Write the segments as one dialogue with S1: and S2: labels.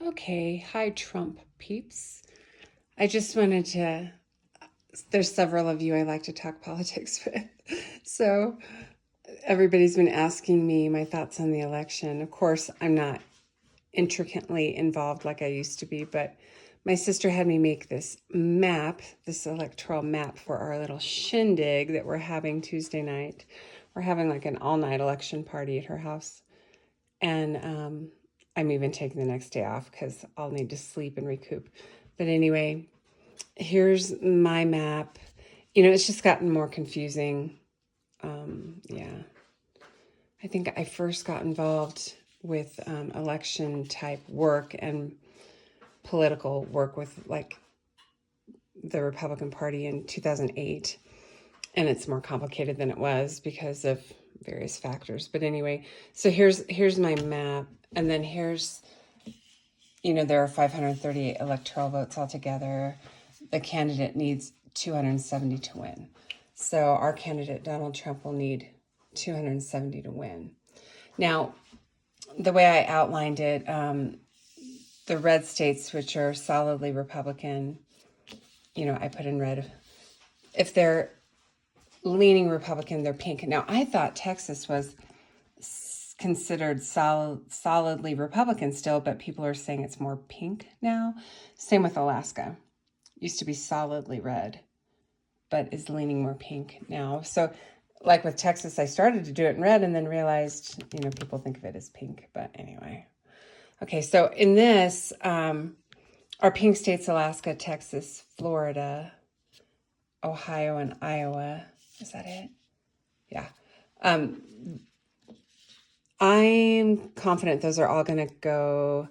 S1: Okay, hi Trump peeps. I just wanted to, there's several of you I like to talk politics with. So everybody's been asking me my thoughts on the election. Of course, I'm not intricately involved like I used to be, but my sister had me make this map, this electoral map for our little shindig that we're having Tuesday night. We're having like an all-night election party at her house. And I'm even taking the next day off because I'll need to sleep and recoup. But anyway, here's my map. It's just gotten more confusing. Yeah. I think I first got involved with election type work and political work with like the Republican Party in 2008. And it's more complicated than it was because of various factors. But anyway, so here's my map. And then here's, there are 538 electoral votes altogether. The candidate needs 270 to win. So our candidate, Donald Trump, will need 270 to win. Now, the way I outlined it, the red states, which are solidly Republican, I put in red. If they're leaning Republican, they're pink. Now, I thought Texas was considered solidly Republican still, but people are saying it's more pink now. Same with Alaska. Used to be solidly red, but is leaning more pink now. So like with Texas, I started to do it in red and then realized, people think of it as pink. But anyway. Okay, so in this, our pink states, Alaska, Texas, Florida, Ohio, and Iowa. Is that it? Yeah. I'm confident those are all going to go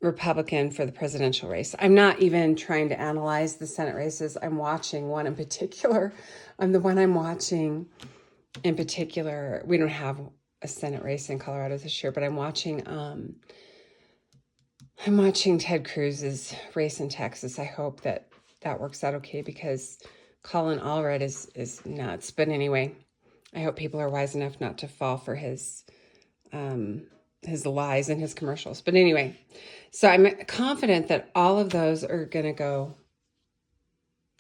S1: Republican for the presidential race. I'm not even trying to analyze the Senate races. I'm watching one in particular. The one I'm watching in particular, we don't have a Senate race in Colorado this year, but I'm watching Ted Cruz's race in Texas. I hope that works out okay because Colin Allred is nuts. But anyway, I hope people are wise enough not to fall for his lies and his commercials. But anyway, so I'm confident that all of those are going to go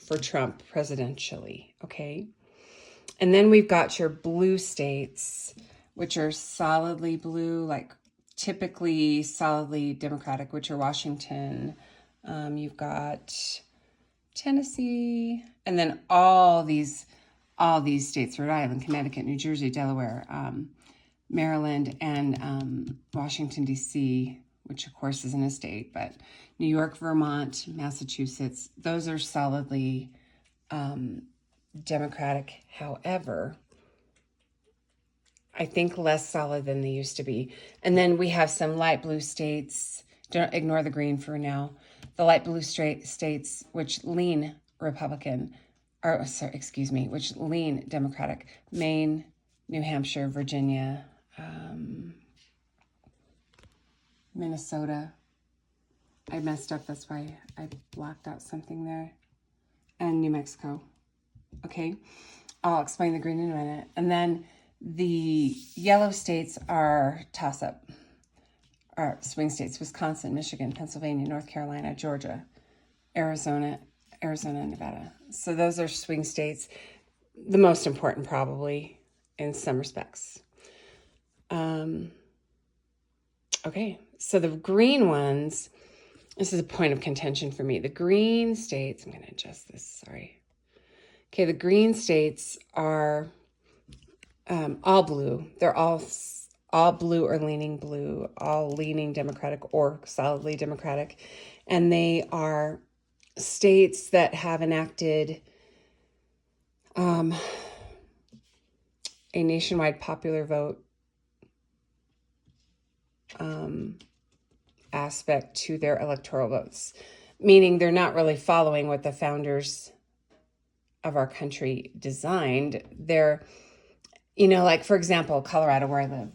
S1: for Trump presidentially, okay? And then we've got your blue states, which are solidly blue, like typically solidly Democratic, which are Washington. You've got Tennessee, and then all these states: Rhode Island, Connecticut, New Jersey, Delaware, Maryland, and Washington, D.C., which of course isn't a state, but New York, Vermont, Massachusetts, those are solidly Democratic. However, I think less solid than they used to be. And then we have some light blue states. Don't ignore the green for now. The light blue states, which lean Republican, which lean Democratic: Maine, New Hampshire, Virginia, Minnesota. I messed up. That's why I blocked out something there. And New Mexico. Okay. I'll explain the green in a minute. And then the yellow states are toss-up, or swing states: Wisconsin, Michigan, Pennsylvania, North Carolina, Georgia, Arizona, and Nevada. So those are swing states, the most important probably in some respects. Okay, so the green ones, this is a point of contention for me. The green states, I'm going to adjust this, sorry. Okay, the green states are all blue. They're all blue or leaning blue, all leaning Democratic or solidly Democratic. And they are states that have enacted a nationwide popular vote aspect to their electoral votes, meaning they're not really following what the founders of our country designed. They're, like, for example, Colorado, where I live,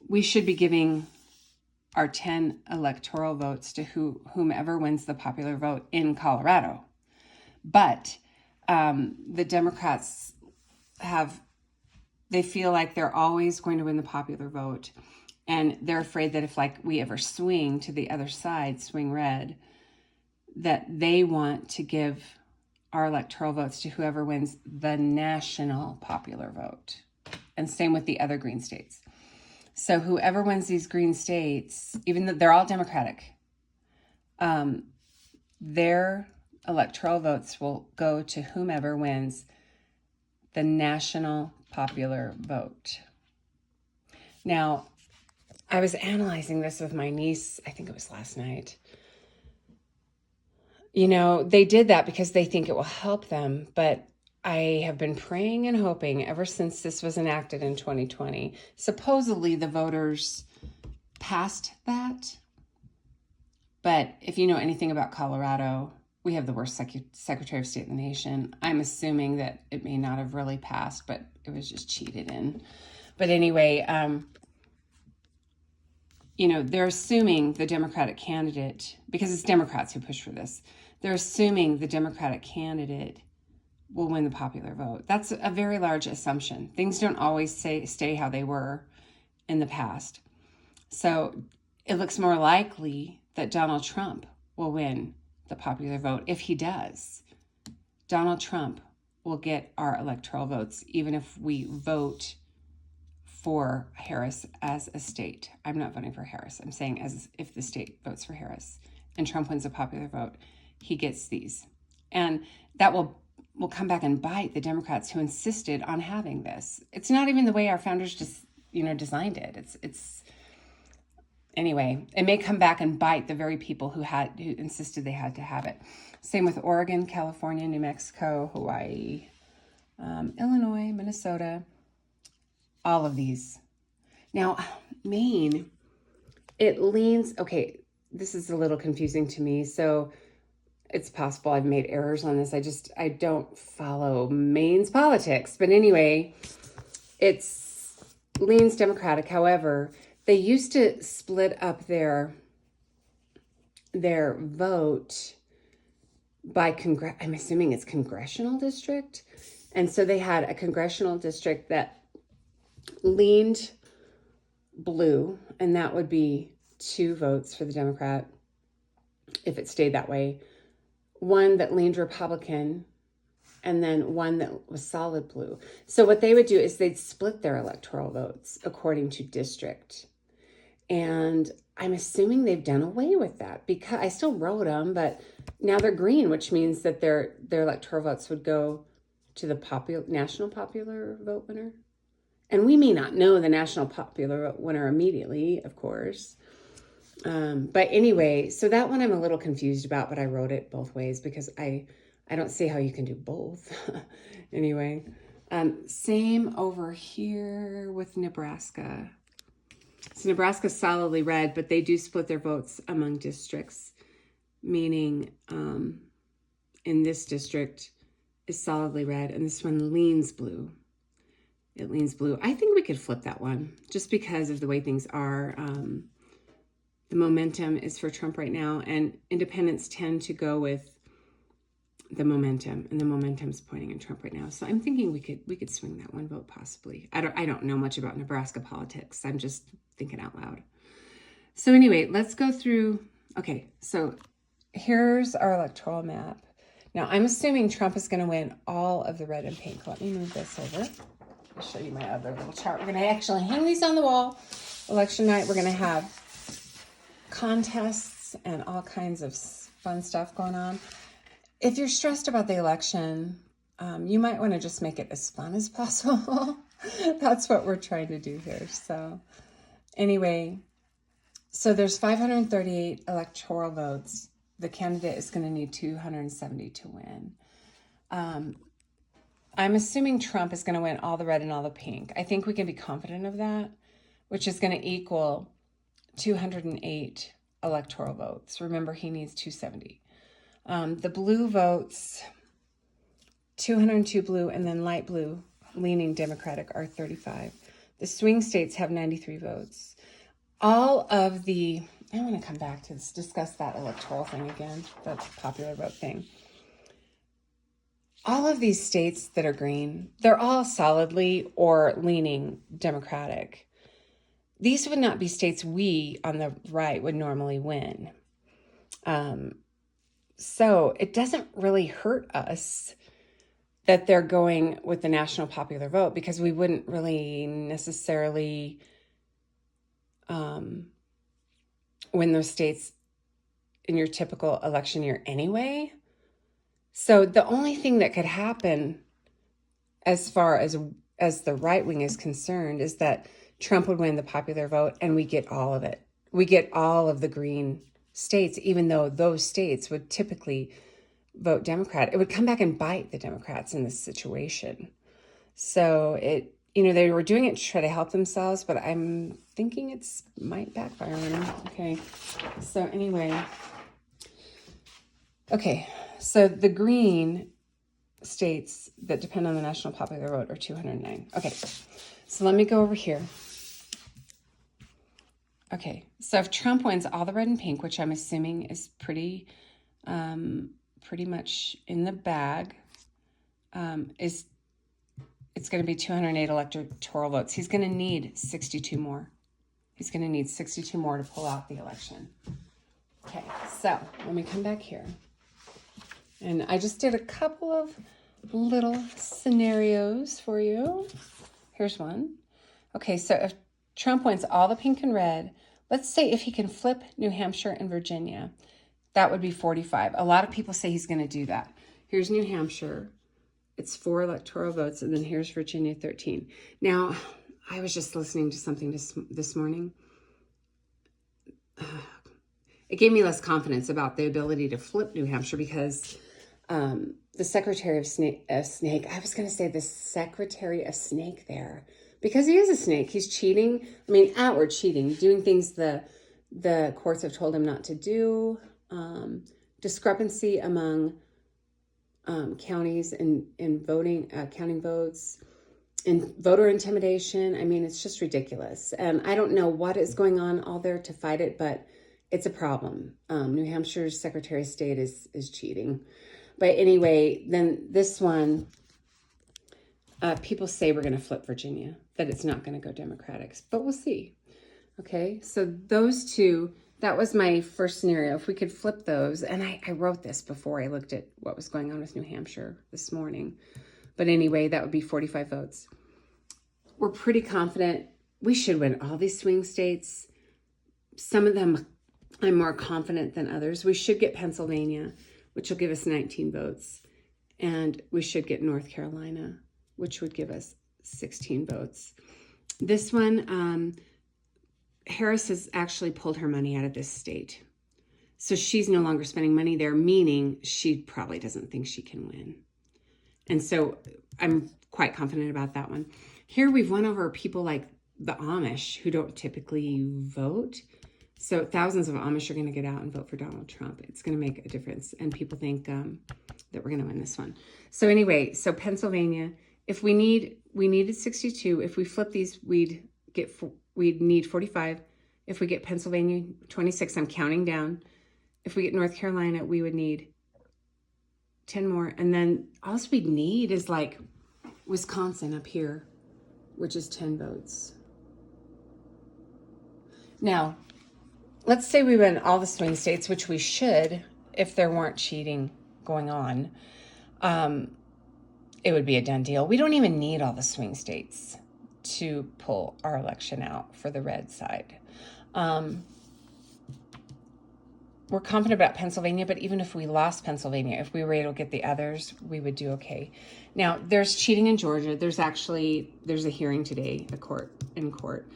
S1: we should be giving our 10 electoral votes to whomever wins the popular vote in Colorado. But the Democrats they feel like they're always going to win the popular vote. And they're afraid that if like we ever swing to the other side, swing red, that they want to give our electoral votes to whoever wins the national popular vote. And same with the other green states. So whoever wins these green states, even though they're all Democratic, their electoral votes will go to whomever wins the national popular vote. Now, I was analyzing this with my niece, I think it was last night. You know, they did that because they think it will help them, but I have been praying and hoping ever since this was enacted in 2020. Supposedly the voters passed that, but if you know anything about Colorado, we have the worst Secretary of State in the nation. I'm assuming that it may not have really passed, but it was just cheated in. But anyway, you know, they're assuming the Democratic candidate, because it's Democrats who push for this, they're assuming the Democratic candidate will win the popular vote. That's a very large assumption. Things don't always stay how they were in the past. So it looks more likely that Donald Trump will win the popular vote. If he does, Donald Trump will get our electoral votes, even if we vote for Harris as a state. I'm not voting for Harris. I'm saying as if the state votes for Harris and Trump wins a popular vote, he gets these. And that will come back and bite the Democrats who insisted on having this. It's not even the way our founders just, designed it. It's anyway, it may come back and bite the very people who insisted they had to have it. Same with Oregon, California, New Mexico, Hawaii, Illinois, Minnesota, all of these. Now, Maine, it leans, okay, this is a little confusing to me. So it's possible I've made errors on this. I don't follow Maine's politics. But anyway, it's leans Democratic. However, they used to split up their vote by I'm assuming it's congressional district. And so they had a congressional district that leaned blue, and that would be 2 votes for the Democrat if it stayed that way. One that leaned Republican, and then one that was solid blue. So what they would do is they'd split their electoral votes according to district. And I'm assuming they've done away with that, because I still wrote them, but now they're green, which means that their electoral votes would go to the national popular vote winner. And we may not know the national popular vote winner immediately, of course. But anyway, so that one I'm a little confused about, but I wrote it both ways because I don't see how you can do both. Anyway, same over here with Nebraska. So Nebraska's solidly red, but they do split their votes among districts, meaning in this district is solidly red, and this one leans blue. It leans blue. I think we could flip that one just because of the way things are. The momentum is for Trump right now, and independents tend to go with the momentum, and the momentum's pointing at Trump right now. So I'm thinking we could swing that one vote possibly. I don't know much about Nebraska politics. I'm just thinking out loud. So anyway, let's go through. Okay, so here's our electoral map. Now I'm assuming Trump is going to win all of the red and pink. Let me move this over. I'll show you my other little chart. We're going to actually hang these on the wall. Election night, we're going to have contests and all kinds of fun stuff going on. If you're stressed about the election, you might want to just make it as fun as possible. That's what we're trying to do here. So anyway, so there's 538 electoral votes. The candidate is going to need 270 to win. I'm assuming Trump is going to win all the red and all the pink. I think we can be confident of that, which is going to equal 208 electoral votes. Remember, he needs 270. The blue votes, 202 blue, and then light blue, leaning Democratic, are 35. The swing states have 93 votes. All of the, I want to come back to this, discuss that electoral thing again, that popular vote thing. All of these states that are green, they're all solidly or leaning Democratic. these would not be states we on the right would normally win. So it doesn't really hurt us that they're going with the national popular vote, because we wouldn't really necessarily win those states in your typical election year anyway. So the only thing that could happen as far as the right wing is concerned is that Trump would win the popular vote and we get all of it. We get all of the green states, even though those states would typically vote Democrat. It would come back and bite the Democrats in this situation. So they were doing it to try to help themselves, but I'm thinking it's might backfire on them. Okay. So anyway, okay. So the green states that depend on the national popular vote are 209. Okay. So let me go over here. Okay. So if Trump wins all the red and pink, which I'm assuming is pretty much in the bag, it's going to be 208 electoral votes. He's going to need 62 more. He's going to need 62 more to pull out the election. Okay, so let me come back here. And I just did a couple of little scenarios for you. Here's one. Okay, so if Trump wins all the pink and red, let's say if he can flip New Hampshire and Virginia, that would be 45. A lot of people say he's going to do that. Here's New Hampshire. It's 4 electoral votes, and then here's Virginia, 13. Now, I was just listening to something this morning. It gave me less confidence about the ability to flip New Hampshire because the Secretary of Snake, I was going to say the Secretary of Snake there, because he is a snake. He's cheating. I mean, outward cheating, doing things the courts have told him not to do. Discrepancy among counties in voting, counting votes, and voter intimidation. I mean, it's just ridiculous. And I don't know what is going on all there to fight it, but it's a problem. New Hampshire's Secretary of State is cheating. But anyway, then this one, people say we're going to flip Virginia, that it's not going to go Democratic, but we'll see. Okay, so those two, that was my first scenario. If we could flip those, and I wrote this before I looked at what was going on with New Hampshire this morning. But anyway, that would be 45 votes. We're pretty confident we should win all these swing states. Some of them I'm more confident than others. We should get Pennsylvania, which will give us 19 votes. And we should get North Carolina, which would give us 16 votes. This one, Harris has actually pulled her money out of this state. So she's no longer spending money there, meaning she probably doesn't think she can win. And so I'm quite confident about that one. Here we've won over people like the Amish who don't typically vote. So thousands of Amish are going to get out and vote for Donald Trump. It's going to make a difference. And people think that we're going to win this one. So anyway, so Pennsylvania, if we needed 62. If we flip these, we'd need 45. If we get Pennsylvania, 26, I'm counting down. If we get North Carolina, we would need 10 more. And then all we'd need is like Wisconsin up here, which is 10 votes. Now, let's say we win all the swing states, which we should if there weren't cheating going on. It would be a done deal. We don't even need all the swing states to pull our election out for the red side. We're confident about Pennsylvania, but even if we lost Pennsylvania, if we were able to get the others, we would do okay. Now, there's cheating in Georgia. There's a hearing today, in court,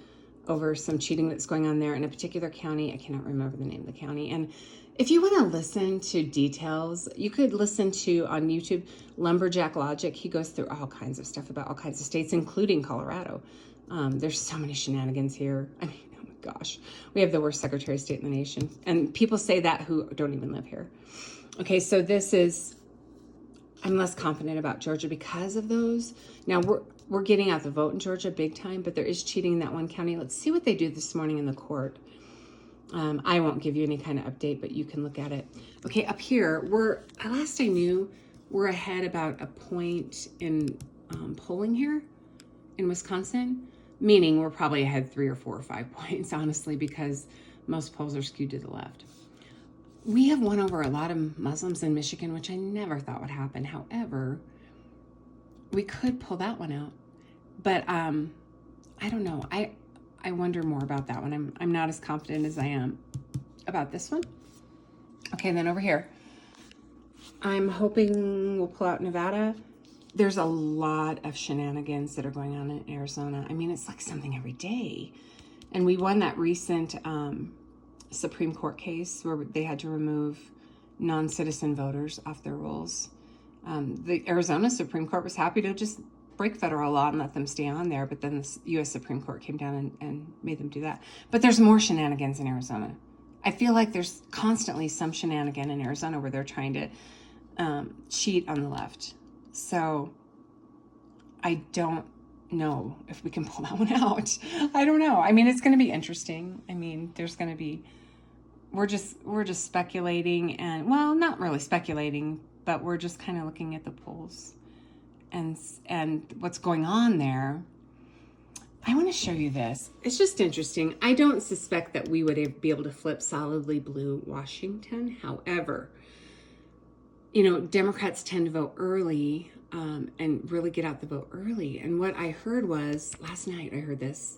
S1: over some cheating that's going on there in a particular county. I cannot remember the name of the county. And if you want to listen to details, you could listen to, on YouTube, Lumberjack Logic. He goes through all kinds of stuff about all kinds of states, including Colorado. There's so many shenanigans here. I mean, oh my gosh. We have the worst Secretary of State in the nation. And people say that who don't even live here. Okay, so I'm less confident about Georgia because of those. Now, we're getting out the vote in Georgia big time, but there is cheating in that one county. Let's see what they do this morning in the court. I won't give you any kind of update, but you can look at it. Okay, up here, last I knew, we're ahead about a point in polling here in Wisconsin. meaning we're probably ahead 3 or 4 or 5 points, honestly, because most polls are skewed to the left. We have won over a lot of Muslims in Michigan, which I never thought would happen. However, we could pull that one out. But I don't know. I wonder more about that one. I'm not as confident as I am about this one. Okay, and then over here, I'm hoping we'll pull out Nevada. There's a lot of shenanigans that are going on in Arizona. I mean, it's like something every day. And we won that recent Supreme Court case where they had to remove non-citizen voters off their rolls. The Arizona Supreme Court was happy to just break federal law and let them stay on there, but then the U.S. Supreme Court came down and made them do that. But there's more shenanigans in Arizona. I feel like there's constantly some shenanigan in Arizona where they're trying to cheat on the left. So I don't know if we can pull that one out. I don't know. I mean, it's going to be interesting. I mean, there's going to be, we're just speculating, and well, not really speculating, but we're just kind of looking at the polls and what's going on there. I want to show you this. It's just interesting. I don't suspect that we would be able to flip solidly blue Washington. However, you know, Democrats tend to vote early and really get out the vote early. And what I heard was, last night I heard this,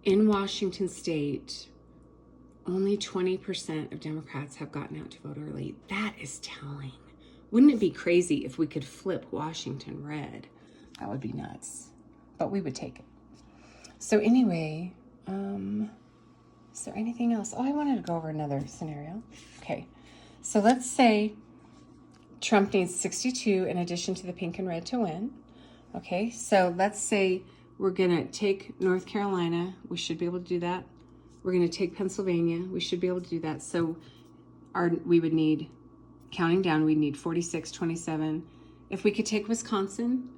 S1: in Washington state, only 20% of Democrats have gotten out to vote early. That is telling. Wouldn't it be crazy if we could flip Washington red? That would be nuts. But we would take it. So anyway, is there anything else? Oh, I wanted to go over another scenario. Okay, so let's say Trump needs 62 in addition to the pink and red to win. Okay, so let's say we're going to take North Carolina. We should be able to do that. We're going to take Pennsylvania. We should be able to do that. So we would need, counting down, we'd need 46, 27. If we could take Wisconsin,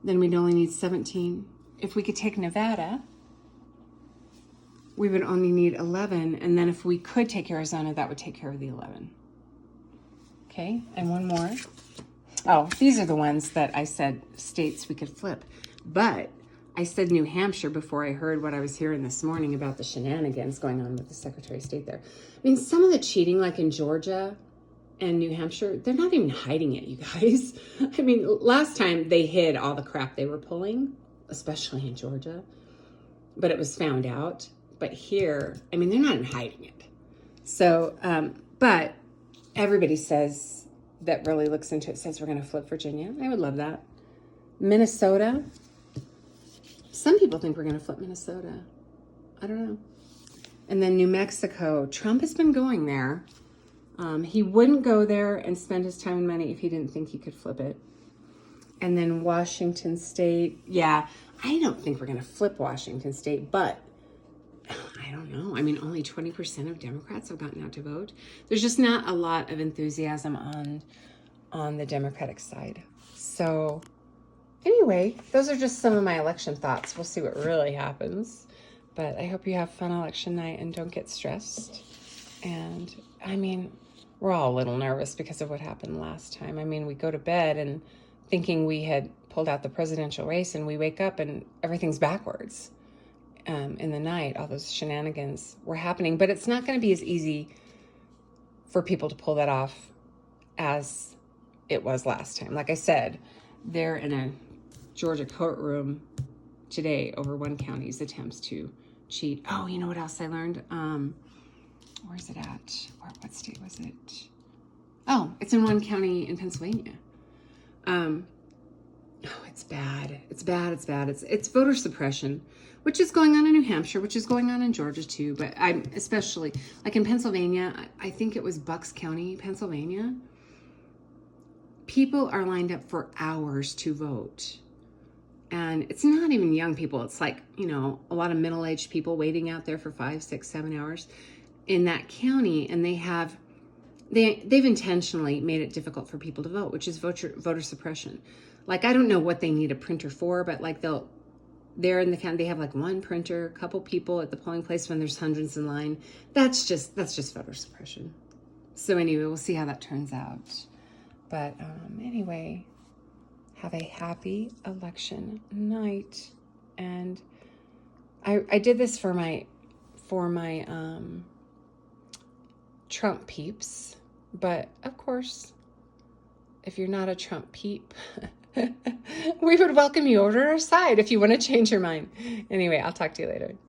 S1: then we'd only need 17. If we could take Nevada, we would only need 11. And then if we could take Arizona, that would take care of the 11. Okay, and one more. Oh, these are the ones that I said states we could flip. But I said New Hampshire before I heard what I was hearing this morning about the shenanigans going on with the Secretary of State there. I mean, some of the cheating, like in Georgia and New Hampshire, they're not even hiding it, you guys. I mean, last time they hid all the crap they were pulling, especially in Georgia, but it was found out. But here, I mean, they're not even hiding it. So, but everybody says, that really looks into it, says we're going to flip Virginia. I would love that. Minnesota. Some people think we're going to flip Minnesota. I don't know. And then New Mexico. Trump has been going there. He wouldn't go there and spend his time and money if he didn't think he could flip it. And then Washington State. Yeah, I don't think we're going to flip Washington State, but I don't know. I mean, only 20% of Democrats have gotten out to vote. There's just not a lot of enthusiasm on the Democratic side. So anyway, those are just some of my election thoughts. We'll see what really happens. But I hope you have fun election night and don't get stressed. And I mean, we're all a little nervous because of what happened last time. I mean, we go to bed and thinking we had pulled out the presidential race, and we wake up and everything's backwards. In the night, all those shenanigans were happening, but it's not going to be as easy for people to pull that off as it was last time. Like I said, they're in a Georgia courtroom today over one county's attempts to cheat. Oh, you know what else I learned? Where's it at? What state was it? Oh, it's in one county in Pennsylvania. Oh, it's bad. It's bad. It's bad. It's voter suppression, which is going on in New Hampshire, which is going on in Georgia too. But I'm especially, like in Pennsylvania, I think it was Bucks County, Pennsylvania. People are lined up for hours to vote. And it's not even young people. It's like, you know, a lot of middle-aged people waiting out there for 5, 6, 7 hours in that county. And they've intentionally made it difficult for people to vote, which is voter suppression. Like, I don't know what they need a printer for, but like they're in the county, they have like one printer, a couple people at the polling place when there's hundreds in line. That's just voter suppression. So anyway, we'll see how that turns out. But anyway, have a happy election night. And I did this for my Trump peeps, but of course, if you're not a Trump peep, we would welcome you over to our side if you want to change your mind. Anyway, I'll talk to you later.